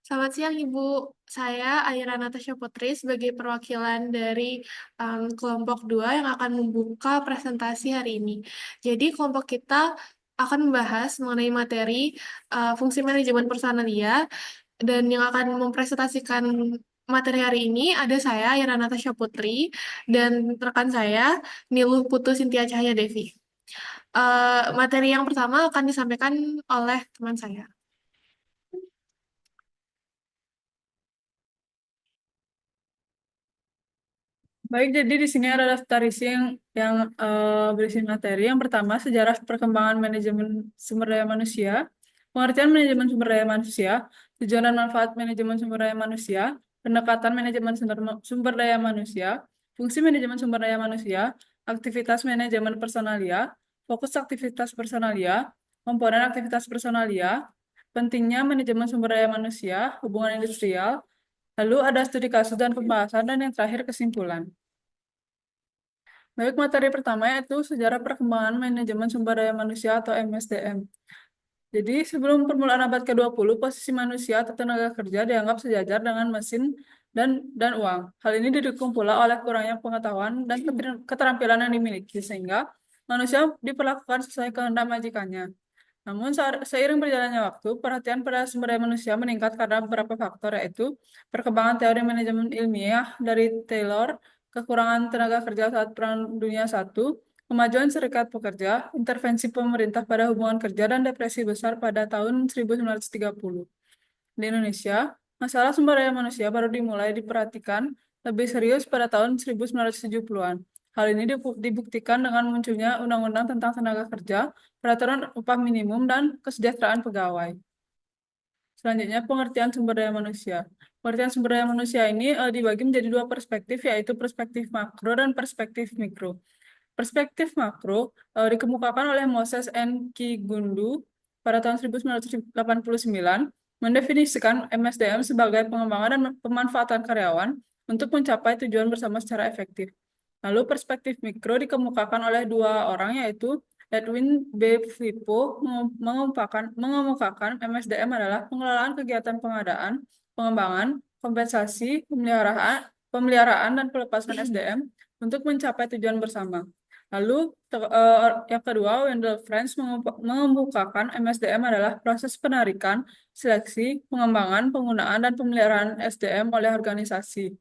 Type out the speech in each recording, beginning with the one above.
Selamat siang, Ibu. Saya Aira Natasha Putri sebagai perwakilan dari kelompok 2 yang akan membuka presentasi hari ini. Jadi kelompok kita akan membahas mengenai materi fungsi manajemen personalia dan yang akan mempresentasikan materi hari ini ada saya, Aira Natasha Putri, dan rekan saya, Niluh Putu Sintia Cahaya Devi. Materi yang pertama akan disampaikan oleh teman saya. Baik, jadi di sini ada daftar isi yang berisi materi. Yang pertama, sejarah perkembangan manajemen sumber daya manusia, pengertian manajemen sumber daya manusia, tujuan dan manfaat manajemen sumber daya manusia, pendekatan manajemen sumber daya manusia, fungsi manajemen sumber daya manusia, aktivitas manajemen personalia, fokus aktivitas personalia, komponen aktivitas personalia, pentingnya manajemen sumber daya manusia, hubungan industrial, lalu ada studi kasus dan pembahasan, dan yang terakhir kesimpulan. Baik, materi pertama yaitu sejarah perkembangan manajemen sumber daya manusia atau MSDM. Jadi, sebelum permulaan abad ke-20, posisi manusia atau tenaga kerja dianggap sejajar dengan mesin dan uang. Hal ini didukung pula oleh kurangnya pengetahuan dan keterampilan yang dimiliki, sehingga manusia diperlakukan sesuai kehendak majikannya. Namun, seiring berjalannya waktu, perhatian pada sumber daya manusia meningkat karena beberapa faktor, yaitu perkembangan teori manajemen ilmiah dari Taylor, kekurangan tenaga kerja saat Perang Dunia I, kemajuan serikat pekerja, intervensi pemerintah pada hubungan kerja, dan depresi besar pada tahun 1930. Di Indonesia, masalah sumber daya manusia baru dimulai diperhatikan lebih serius pada tahun 1970-an. Hal ini dibuktikan dengan munculnya Undang-Undang tentang Tenaga Kerja, Peraturan Upah Minimum, dan Kesejahteraan Pegawai. Selanjutnya, pengertian sumber daya manusia. Pengertian sumber daya manusia ini dibagi menjadi dua perspektif, yaitu perspektif makro dan perspektif mikro. Perspektif makro dikemukakan oleh Moses N. Kigundu pada tahun 1989, mendefinisikan MSDM sebagai pengembangan dan pemanfaatan karyawan untuk mencapai tujuan bersama secara efektif. Lalu perspektif mikro dikemukakan oleh dua orang, yaitu Edwin B. Flippo mengemukakan MSDM adalah pengelolaan kegiatan pengadaan, pengembangan, kompensasi, pemeliharaan dan pelepasan SDM untuk mencapai tujuan bersama. Lalu yang kedua, Wendell Franz mengemukakan MSDM adalah proses penarikan, seleksi, pengembangan, penggunaan, dan pemeliharaan SDM oleh organisasi.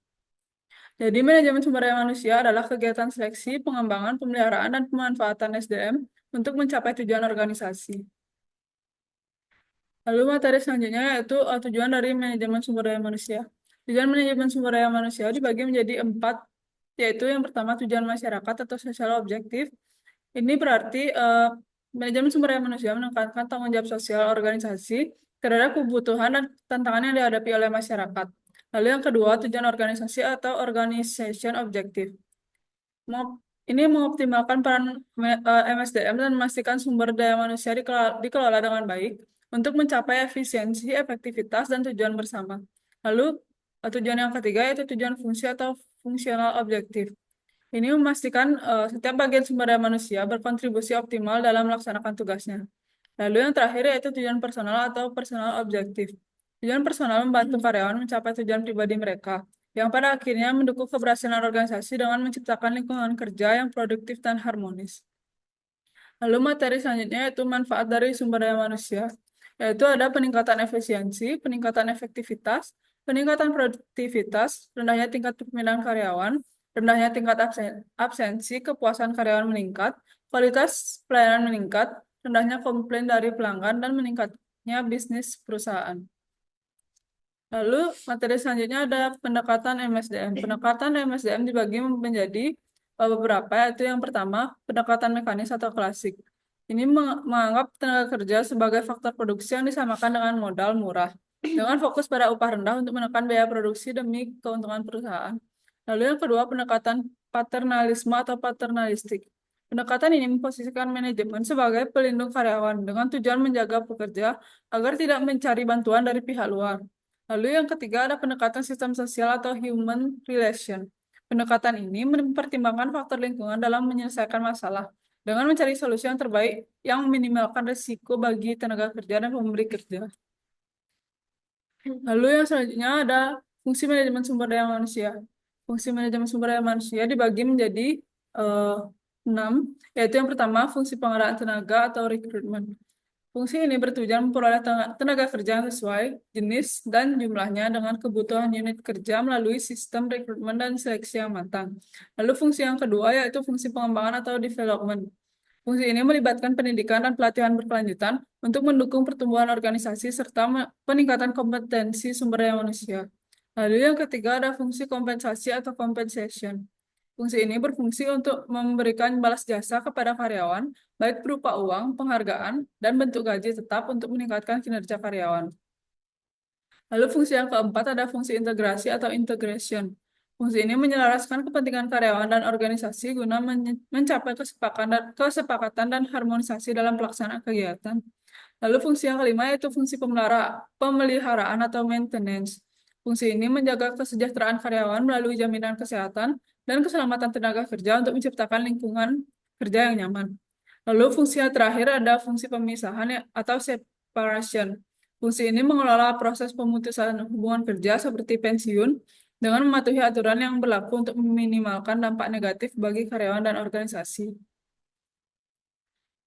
Jadi, manajemen sumber daya manusia adalah kegiatan seleksi, pengembangan, pemeliharaan, dan pemanfaatan SDM untuk mencapai tujuan organisasi. Lalu materi selanjutnya yaitu tujuan dari manajemen sumber daya manusia. Tujuan manajemen sumber daya manusia dibagi menjadi 4, yaitu yang pertama tujuan masyarakat atau social objektif. Ini berarti manajemen sumber daya manusia menekankan tanggung jawab sosial organisasi terhadap kebutuhan dan tantangan yang dihadapi oleh masyarakat. Lalu yang kedua, tujuan organisasi atau organization objective. Ini mengoptimalkan peran MSDM dan memastikan sumber daya manusia dikelola dengan baik untuk mencapai efisiensi, efektivitas, dan tujuan bersama. Lalu, tujuan yang ketiga yaitu tujuan fungsi atau fungsional objektif. Ini memastikan setiap bagian sumber daya manusia berkontribusi optimal dalam melaksanakan tugasnya. Lalu yang terakhir yaitu tujuan personal atau personal objektif. Tujuan personal membantu karyawan mencapai tujuan pribadi mereka, yang pada akhirnya mendukung keberhasilan organisasi dengan menciptakan lingkungan kerja yang produktif dan harmonis. Lalu materi selanjutnya yaitu manfaat dari sumber daya manusia, yaitu ada peningkatan efisiensi, peningkatan efektivitas, peningkatan produktivitas, rendahnya tingkat permintaan karyawan, rendahnya tingkat absensi, kepuasan karyawan meningkat, kualitas pelayanan meningkat, rendahnya komplain dari pelanggan, dan meningkatnya bisnis perusahaan. Lalu materi selanjutnya ada pendekatan MSDM. Pendekatan MSDM dibagi menjadi beberapa, yaitu yang pertama, pendekatan mekanis atau klasik. Ini menganggap tenaga kerja sebagai faktor produksi yang disamakan dengan modal murah, dengan fokus pada upah rendah untuk menekan biaya produksi demi keuntungan perusahaan. Lalu yang kedua, pendekatan paternalisme atau paternalistik. Pendekatan ini memposisikan manajemen sebagai pelindung karyawan dengan tujuan menjaga pekerja agar tidak mencari bantuan dari pihak luar. Lalu yang ketiga ada pendekatan sistem sosial atau human relation. Pendekatan ini mempertimbangkan faktor lingkungan dalam menyelesaikan masalah dengan mencari solusi yang terbaik yang meminimalkan risiko bagi tenaga kerja dan pemberi kerja. Lalu yang selanjutnya ada fungsi manajemen sumber daya manusia. Fungsi manajemen sumber daya manusia dibagi menjadi eh, 6, yaitu yang pertama fungsi pengelolaan tenaga atau rekrutmen. Fungsi ini bertujuan memperoleh tenaga kerja yang sesuai jenis dan jumlahnya dengan kebutuhan unit kerja melalui sistem rekrutmen dan seleksi yang matang. Lalu fungsi yang kedua yaitu fungsi pengembangan atau development. Fungsi ini melibatkan pendidikan dan pelatihan berkelanjutan untuk mendukung pertumbuhan organisasi serta peningkatan kompetensi sumber daya manusia. Lalu yang ketiga ada fungsi kompensasi atau compensation. Fungsi ini berfungsi untuk memberikan balas jasa kepada karyawan, baik berupa uang, penghargaan, dan bentuk gaji tetap untuk meningkatkan kinerja karyawan. Lalu fungsi yang keempat ada fungsi integrasi atau integration. Fungsi ini menyelaraskan kepentingan karyawan dan organisasi guna mencapai kesepakatan dan harmonisasi dalam pelaksanaan kegiatan. Lalu fungsi yang kelima yaitu fungsi pemeliharaan atau maintenance. Fungsi ini menjaga kesejahteraan karyawan melalui jaminan kesehatan dan keselamatan tenaga kerja untuk menciptakan lingkungan kerja yang nyaman. Lalu fungsi yang terakhir ada fungsi pemisahan atau separation. Fungsi ini mengelola proses pemutusan hubungan kerja seperti pensiun dengan mematuhi aturan yang berlaku untuk meminimalkan dampak negatif bagi karyawan dan organisasi.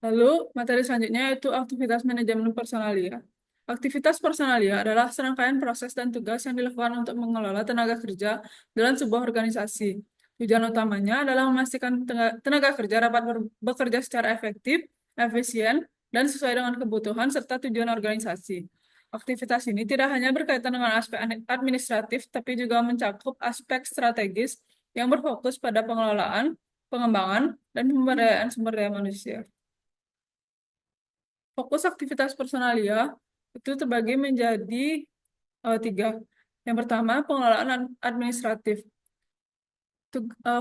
Lalu, materi selanjutnya yaitu aktivitas manajemen personalia. Aktivitas personalia adalah serangkaian proses dan tugas yang dilakukan untuk mengelola tenaga kerja dalam sebuah organisasi. Tujuan utamanya adalah memastikan tenaga kerja dapat bekerja secara efektif, efisien, dan sesuai dengan kebutuhan serta tujuan organisasi. Aktivitas ini tidak hanya berkaitan dengan aspek administratif, tapi juga mencakup aspek strategis yang berfokus pada pengelolaan, pengembangan, dan pemberdayaan sumber daya manusia. Fokus aktivitas personalia itu terbagi menjadi 3. Yang pertama, pengelolaan administratif.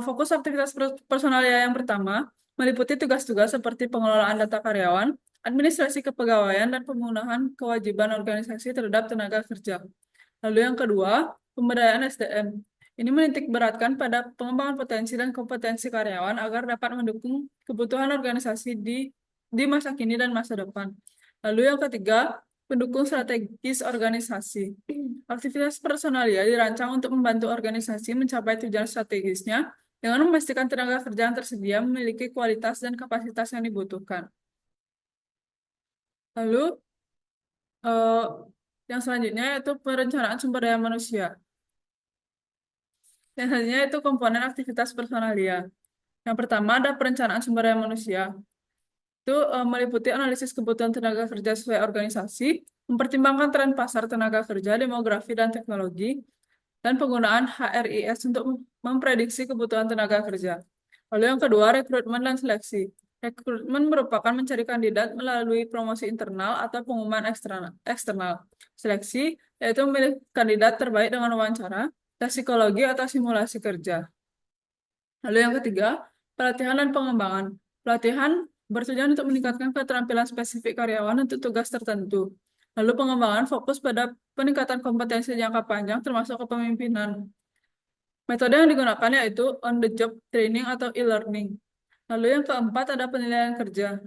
Fokus aktivitas personalia yang pertama meliputi tugas-tugas seperti pengelolaan data karyawan, administrasi kepegawaian, dan pemenuhan kewajiban organisasi terhadap tenaga kerja. Lalu yang kedua, pemberdayaan SDM. Ini menitik beratkan pada pengembangan potensi dan kompetensi karyawan agar dapat mendukung kebutuhan organisasi di masa kini dan masa depan. Lalu yang ketiga, pendukung strategis organisasi. Aktivitas personalia dirancang untuk membantu organisasi mencapai tujuan strategisnya dengan memastikan tenaga kerja yang tersedia memiliki kualitas dan kapasitas yang dibutuhkan. Lalu, eh, yang selanjutnya yaitu perencanaan sumber daya manusia. Yang selanjutnya itu komponen aktivitas personalia. Yang pertama ada perencanaan sumber daya manusia. Itu meliputi analisis kebutuhan tenaga kerja sesuai organisasi, mempertimbangkan tren pasar tenaga kerja, demografi, dan teknologi, dan penggunaan HRIS untuk memprediksi kebutuhan tenaga kerja. Lalu yang kedua, rekrutmen dan seleksi. Rekrutmen merupakan mencari kandidat melalui promosi internal atau pengumuman eksternal. Seleksi yaitu memilih kandidat terbaik dengan wawancara, tes psikologi atau simulasi kerja. Lalu yang ketiga, pelatihan dan pengembangan. Pelatihan bertujuan untuk meningkatkan keterampilan spesifik karyawan untuk tugas tertentu. Lalu pengembangan fokus pada peningkatan kompetensi jangka panjang termasuk kepemimpinan. Metode yang digunakan yaitu on-the-job training atau e-learning. Lalu yang keempat ada penilaian kerja.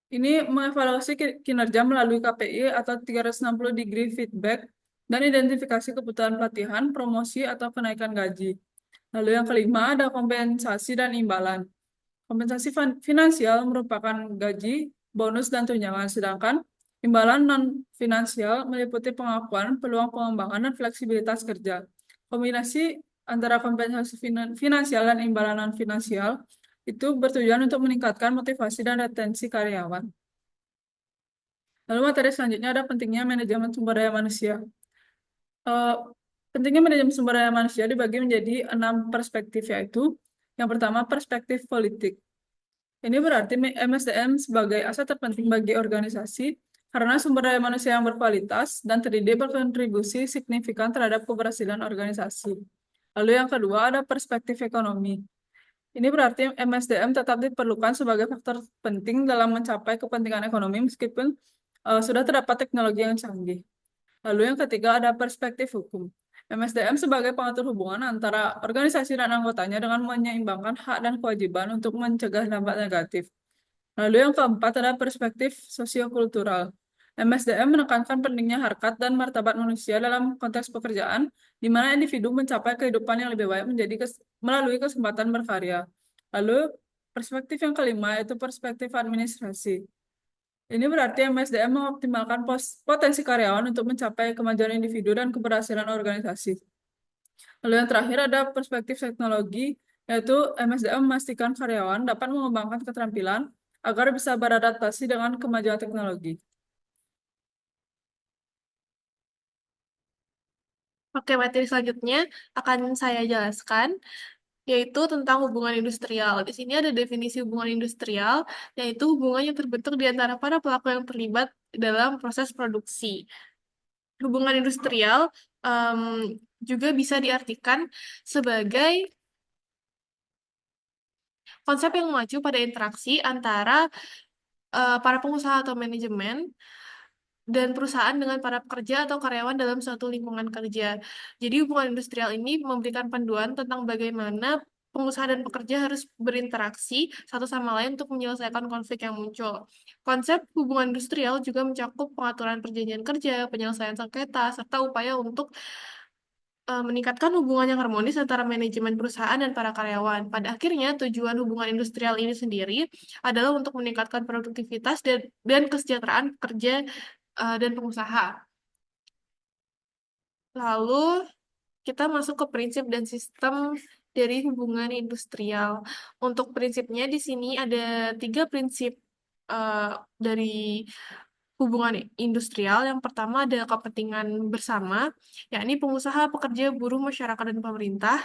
Ini mengevaluasi kinerja melalui KPI atau 360 degree feedback dan identifikasi kebutuhan pelatihan, promosi, atau kenaikan gaji. Lalu yang kelima ada kompensasi dan imbalan. Kompensasi finansial merupakan gaji, bonus, dan tunjangan, sedangkan imbalan non-finansial meliputi pengakuan, peluang pengembangan, dan fleksibilitas kerja. Kombinasi antara kompensasi finansial dan imbalan non-finansial itu bertujuan untuk meningkatkan motivasi dan retensi karyawan. Lalu materi selanjutnya ada pentingnya manajemen sumber daya manusia. Eh, Pentingnya manajemen sumber daya manusia dibagi menjadi 6 perspektif, yaitu yang pertama perspektif politik. Ini berarti MSDM sebagai aset terpenting bagi organisasi karena sumber daya manusia yang berkualitas dan terdidik berkontribusi signifikan terhadap keberhasilan organisasi. Lalu yang kedua ada perspektif ekonomi. Ini berarti MSDM tetap diperlukan sebagai faktor penting dalam mencapai kepentingan ekonomi meskipun sudah terdapat teknologi yang canggih. Lalu yang ketiga ada perspektif hukum. MSDM sebagai pengatur hubungan antara organisasi dan anggotanya dengan menyeimbangkan hak dan kewajiban untuk mencegah dampak negatif. Lalu yang keempat ada perspektif sosiokultural. MSDM menekankan pentingnya harkat dan martabat manusia dalam konteks pekerjaan, di mana individu mencapai kehidupan yang lebih baik melalui kesempatan berkarya. Lalu, perspektif yang kelima yaitu perspektif administrasi. Ini berarti MSDM mengoptimalkan potensi karyawan untuk mencapai kemajuan individu dan keberhasilan organisasi. Lalu yang terakhir ada perspektif teknologi, yaitu MSDM memastikan karyawan dapat mengembangkan keterampilan agar bisa beradaptasi dengan kemajuan teknologi. Oke, materi selanjutnya akan saya jelaskan, yaitu tentang hubungan industrial. Di sini ada definisi hubungan industrial, yaitu hubungan yang terbentuk di antara para pelaku yang terlibat dalam proses produksi. Hubungan industrial em, juga bisa diartikan sebagai konsep yang mengacu pada interaksi antara para pengusaha atau manajemen dan perusahaan dengan para pekerja atau karyawan dalam suatu lingkungan kerja. Jadi hubungan industrial ini memberikan panduan tentang bagaimana pengusaha dan pekerja harus berinteraksi satu sama lain untuk menyelesaikan konflik yang muncul. Konsep hubungan industrial juga mencakup pengaturan perjanjian kerja, penyelesaian sengketa, serta upaya untuk meningkatkan hubungan yang harmonis antara manajemen perusahaan dan para karyawan. Pada akhirnya, tujuan hubungan industrial ini sendiri adalah untuk meningkatkan produktivitas dan kesejahteraan pekerja dan pengusaha. Lalu kita masuk ke prinsip dan sistem dari hubungan industrial. Untuk prinsipnya di sini ada tiga prinsip eh, dari hubungan industrial. Yang pertama ada kepentingan bersama, yakni pengusaha, pekerja, buruh, masyarakat, dan pemerintah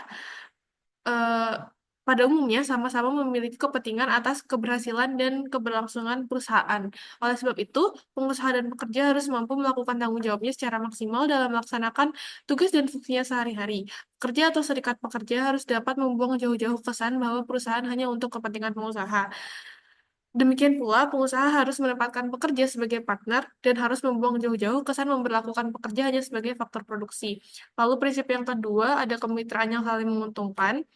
eh, pada umumnya sama-sama memiliki kepentingan atas keberhasilan dan keberlangsungan perusahaan. Oleh sebab itu, pengusaha dan pekerja harus mampu melakukan tanggung jawabnya secara maksimal dalam melaksanakan tugas dan fungsinya sehari-hari. Pekerja atau serikat pekerja harus dapat membuang jauh-jauh kesan bahwa perusahaan hanya untuk kepentingan pengusaha. Demikian pula, pengusaha harus menempatkan pekerja sebagai partner dan harus membuang jauh-jauh kesan memperlakukan pekerja hanya sebagai faktor produksi. Lalu prinsip yang kedua, ada kemitraan yang saling menguntungkan.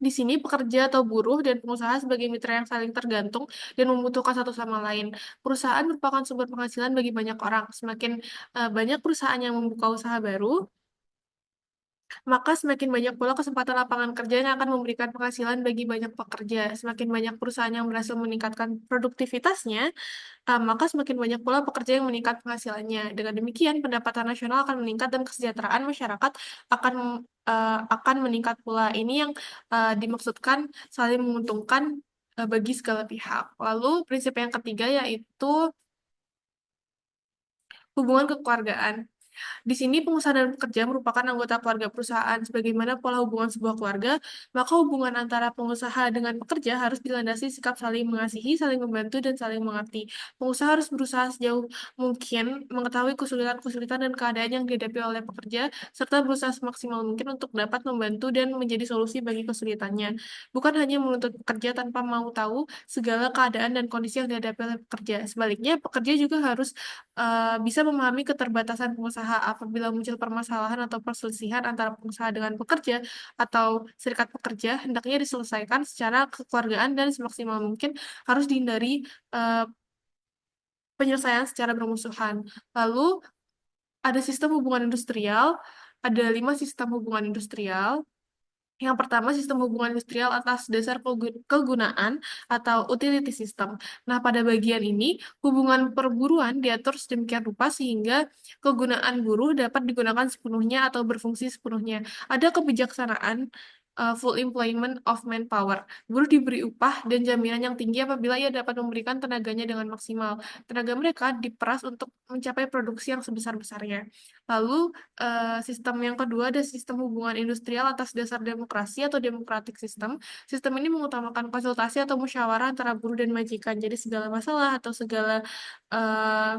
Di sini pekerja atau buruh dan pengusaha sebagai mitra yang saling tergantung dan membutuhkan satu sama lain. Perusahaan merupakan sumber penghasilan bagi banyak orang. Semakin banyak perusahaan yang membuka usaha baru, maka semakin banyak pula kesempatan lapangan kerja yang akan memberikan penghasilan bagi banyak pekerja. Semakin banyak perusahaan yang berhasil meningkatkan produktivitasnya, maka semakin banyak pula pekerja yang meningkat penghasilannya. Dengan demikian, pendapatan nasional akan meningkat dan kesejahteraan masyarakat akan akan meningkat pula. Ini yang dimaksudkan saling menguntungkan bagi segala pihak. Lalu prinsip yang ketiga yaitu hubungan kekeluargaan. Di sini pengusaha dan pekerja merupakan anggota keluarga perusahaan. Sebagaimana pola hubungan sebuah keluarga, maka hubungan antara pengusaha dengan pekerja harus dilandasi sikap saling mengasihi, saling membantu, dan saling mengerti. Pengusaha harus berusaha sejauh mungkin mengetahui kesulitan-kesulitan dan keadaan yang dihadapi oleh pekerja, serta berusaha semaksimal mungkin untuk dapat membantu dan menjadi solusi bagi kesulitannya. Bukan hanya menuntut pekerja tanpa mau tahu segala keadaan dan kondisi yang dihadapi oleh pekerja. Sebaliknya, pekerja juga harus bisa memahami keterbatasan pengusaha apabila muncul permasalahan atau perselisihan antara pengusaha dengan pekerja atau serikat pekerja, hendaknya diselesaikan secara kekeluargaan dan semaksimal mungkin harus dihindari eh, penyelesaian secara bermusuhan. Lalu ada sistem hubungan industrial, ada 5 sistem hubungan industrial. Yang pertama, sistem hubungan industrial atas dasar kegunaan atau utility system. Nah, pada bagian ini, hubungan perburuan diatur sedemikian rupa sehingga kegunaan buruh dapat digunakan sepenuhnya atau berfungsi sepenuhnya. Ada kebijaksanaan full employment of manpower. Buruh diberi upah dan jaminan yang tinggi apabila ia dapat memberikan tenaganya dengan maksimal. Tenaga mereka diperas untuk mencapai produksi yang sebesar-besarnya. Lalu, sistem yang kedua ada sistem hubungan industrial atas dasar demokrasi atau democratic system. Sistem ini mengutamakan konsultasi atau musyawarah antara buruh dan majikan. Jadi segala masalah atau segala eh,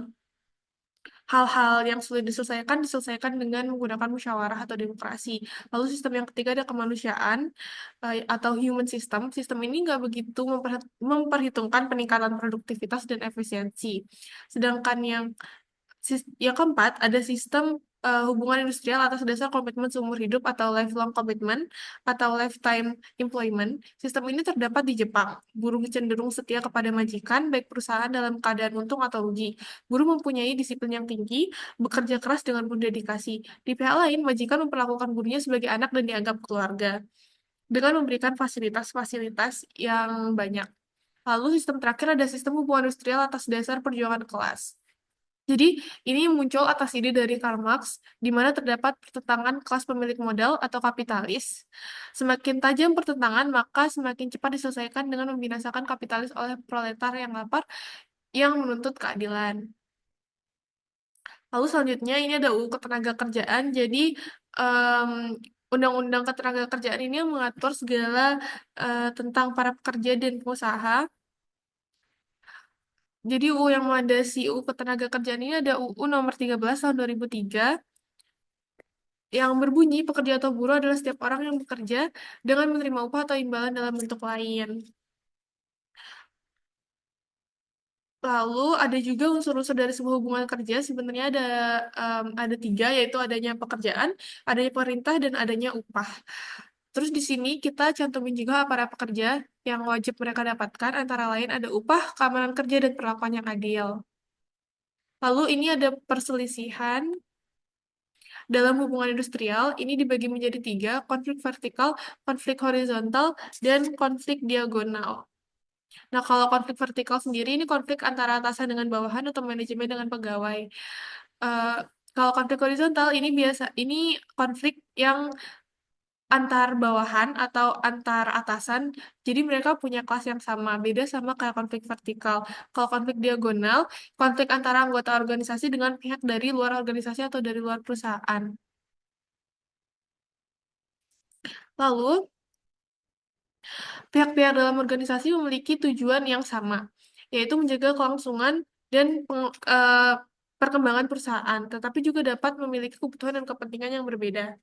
hal-hal yang sulit diselesaikan dengan menggunakan musyawarah atau demokrasi. Lalu sistem yang ketiga ada kemanusiaan atau human system. Sistem ini nggak begitu memperhitungkan peningkatan produktivitas dan efisiensi. Sedangkan yang keempat ada sistem hubungan industrial atas dasar komitmen seumur hidup atau lifelong commitment atau lifetime employment. Sistem ini terdapat di Jepang. Buruh cenderung setia kepada majikan, baik perusahaan dalam keadaan untung atau rugi. Buruh mempunyai disiplin yang tinggi, bekerja keras dengan penuh dedikasi. Di pihak lain, majikan memperlakukan buruhnya sebagai anak dan dianggap keluarga dengan memberikan fasilitas-fasilitas yang banyak. Lalu sistem terakhir ada sistem hubungan industrial atas dasar perjuangan kelas. Jadi ini muncul atas ide dari Karl Marx, di mana terdapat pertentangan kelas pemilik modal atau kapitalis. Semakin tajam pertentangan, maka semakin cepat diselesaikan dengan membinasakan kapitalis oleh proletar yang lapar yang menuntut keadilan. Lalu selanjutnya ini ada UU Ketenagakerjaan. Jadi em, Undang-Undang Ketenagakerjaan ini yang mengatur segala tentang para pekerja dan pengusaha. Jadi UU yang melandasi UU Ketenagakerjaan ini ada UU nomor 13 tahun 2003 yang berbunyi pekerja atau buruh adalah setiap orang yang bekerja dengan menerima upah atau imbalan dalam bentuk lain. Lalu ada juga unsur-unsur dari sebuah hubungan kerja. Sebenarnya ada tiga, yaitu adanya pekerjaan, adanya perintah, dan adanya upah. Terus di sini kita cantumin juga para pekerja yang wajib mereka dapatkan, antara lain ada upah, keamanan kerja, dan perlakuan yang adil. Lalu ini ada perselisihan dalam hubungan industrial. Ini dibagi menjadi tiga, konflik vertikal, konflik horizontal, dan konflik diagonal. Nah, kalau konflik vertikal sendiri ini konflik antara atasan dengan bawahan atau manajemen dengan pegawai. Eh, Kalau konflik horizontal ini konflik yang antar bawahan atau antar atasan. Jadi mereka punya kelas yang sama, beda sama kayak konflik vertikal. Kalau konflik diagonal, konflik antara anggota organisasi dengan pihak dari luar organisasi atau dari luar perusahaan. Lalu, pihak-pihak dalam organisasi memiliki tujuan yang sama, yaitu menjaga kelangsungan dan perkembangan perusahaan, tetapi juga dapat memiliki kebutuhan dan kepentingan yang berbeda.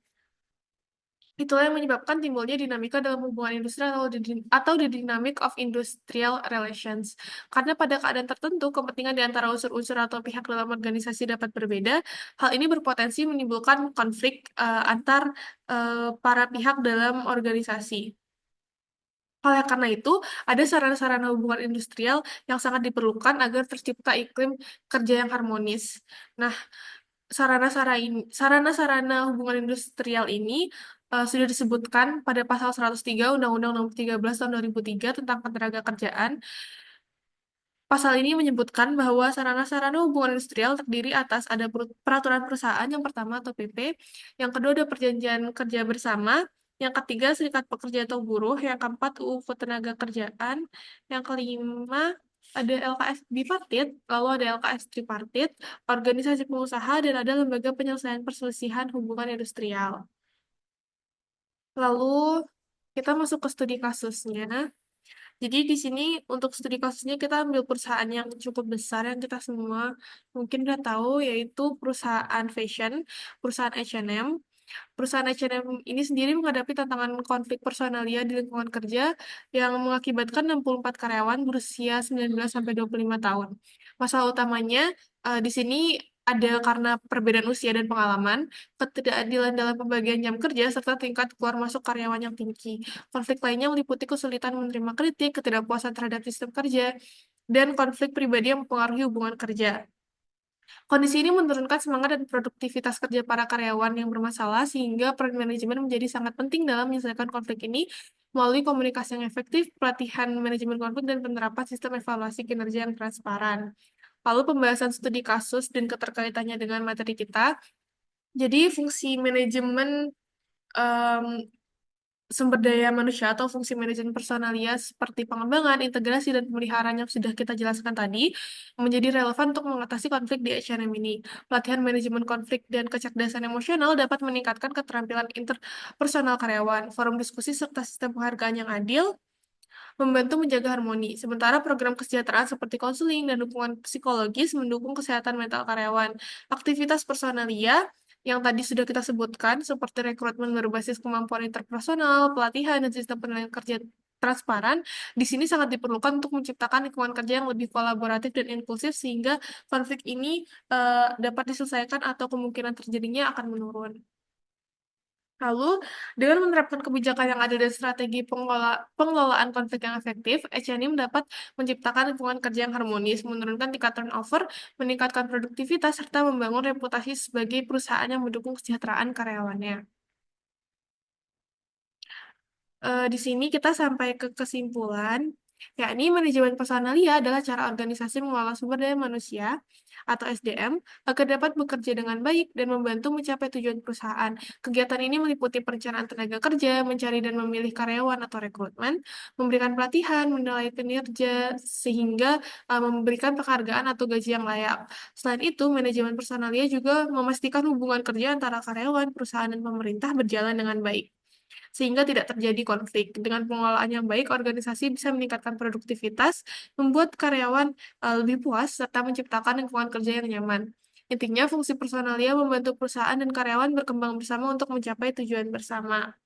Itulah yang menyebabkan timbulnya dinamika dalam hubungan industri atau the dynamic of industrial relations. Karena pada keadaan tertentu, kepentingan di antara unsur-unsur atau pihak dalam organisasi dapat berbeda. Hal ini berpotensi menimbulkan konflik antar para pihak dalam organisasi. Oleh karena itu, ada sarana-sarana hubungan industrial yang sangat diperlukan agar tercipta iklim kerja yang harmonis. Nah, sarana-sarana hubungan industrial ini sudah disebutkan pada pasal 103 Undang-Undang Nomor 13 Tahun 2003 tentang Ketenagakerjaan. Pasal ini menyebutkan bahwa sarana-sarana hubungan industrial terdiri atas ada peraturan perusahaan yang pertama atau PP, yang kedua ada perjanjian kerja bersama, yang ketiga serikat pekerja atau buruh, yang keempat UU Ketenagakerjaan, yang kelima ada LKS bipartit, lalu ada LKS tripartit, organisasi pengusaha, dan ada lembaga penyelesaian perselisihan hubungan industrial. Lalu kita masuk ke studi kasusnya. Jadi di sini untuk studi kasusnya kita ambil perusahaan yang cukup besar yang kita semua mungkin udah tahu, yaitu perusahaan fashion, perusahaan H&M. Perusahaan H&M ini sendiri menghadapi tantangan konflik personalia di lingkungan kerja yang mengakibatkan 64 karyawan berusia 19 sampai 25 tahun. Masalah utamanya di sini ada karena perbedaan usia dan pengalaman, ketidakadilan dalam pembagian jam kerja, serta tingkat keluar masuk karyawan yang tinggi. Konflik lainnya meliputi kesulitan menerima kritik, ketidakpuasan terhadap sistem kerja, dan konflik pribadi yang mempengaruhi hubungan kerja. Kondisi ini menurunkan semangat dan produktivitas kerja para karyawan yang bermasalah, sehingga peran manajemen menjadi sangat penting dalam menyelesaikan konflik ini melalui komunikasi yang efektif, pelatihan manajemen konflik, dan penerapan sistem evaluasi kinerja yang transparan. Lalu pembahasan studi kasus dan keterkaitannya dengan materi kita. Jadi fungsi manajemen em, sumber daya manusia atau fungsi manajemen personalia seperti pengembangan, integrasi, dan pemeliharaan yang sudah kita jelaskan tadi menjadi relevan untuk mengatasi konflik di H&M ini. Pelatihan manajemen konflik dan kecerdasan emosional dapat meningkatkan keterampilan interpersonal karyawan, forum diskusi serta sistem penghargaan yang adil, membantu menjaga harmoni. Sementara program kesejahteraan seperti konseling dan dukungan psikologis mendukung kesehatan mental karyawan. Aktivitas personalia yang tadi sudah kita sebutkan, seperti rekrutmen berbasis kemampuan interpersonal, pelatihan, dan sistem penilaian kerja transparan, di sini sangat diperlukan untuk menciptakan lingkungan kerja yang lebih kolaboratif dan inklusif sehingga konflik ini dapat diselesaikan atau kemungkinan terjadinya akan menurun. Lalu, dengan menerapkan kebijakan yang ada dan strategi pengelolaan konflik yang efektif, H&M dapat menciptakan lingkungan kerja yang harmonis, menurunkan tingkat turnover, meningkatkan produktivitas, serta membangun reputasi sebagai perusahaan yang mendukung kesejahteraan karyawannya. Di sini kita sampai ke kesimpulan, yakni manajemen personalia adalah cara organisasi mengelola sumber daya manusia atau SDM agar dapat bekerja dengan baik dan membantu mencapai tujuan perusahaan. Kegiatan ini meliputi perencanaan tenaga kerja, mencari dan memilih karyawan atau rekrutmen, memberikan pelatihan, menilai kinerja, sehingga memberikan penghargaan atau gaji yang layak. Selain itu, manajemen personalia juga memastikan hubungan kerja antara karyawan, perusahaan, dan pemerintah berjalan dengan baik sehingga tidak terjadi konflik. Dengan pengelolaan yang baik, organisasi bisa meningkatkan produktivitas, membuat karyawan lebih puas, serta menciptakan lingkungan kerja yang nyaman. Intinya, fungsi personalia membantu perusahaan dan karyawan berkembang bersama untuk mencapai tujuan bersama.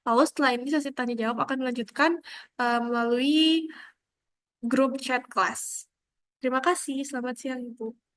Lalu setelah ini sesi tanya jawab akan dilanjutkan melalui grup chat kelas. Terima kasih, selamat siang Ibu.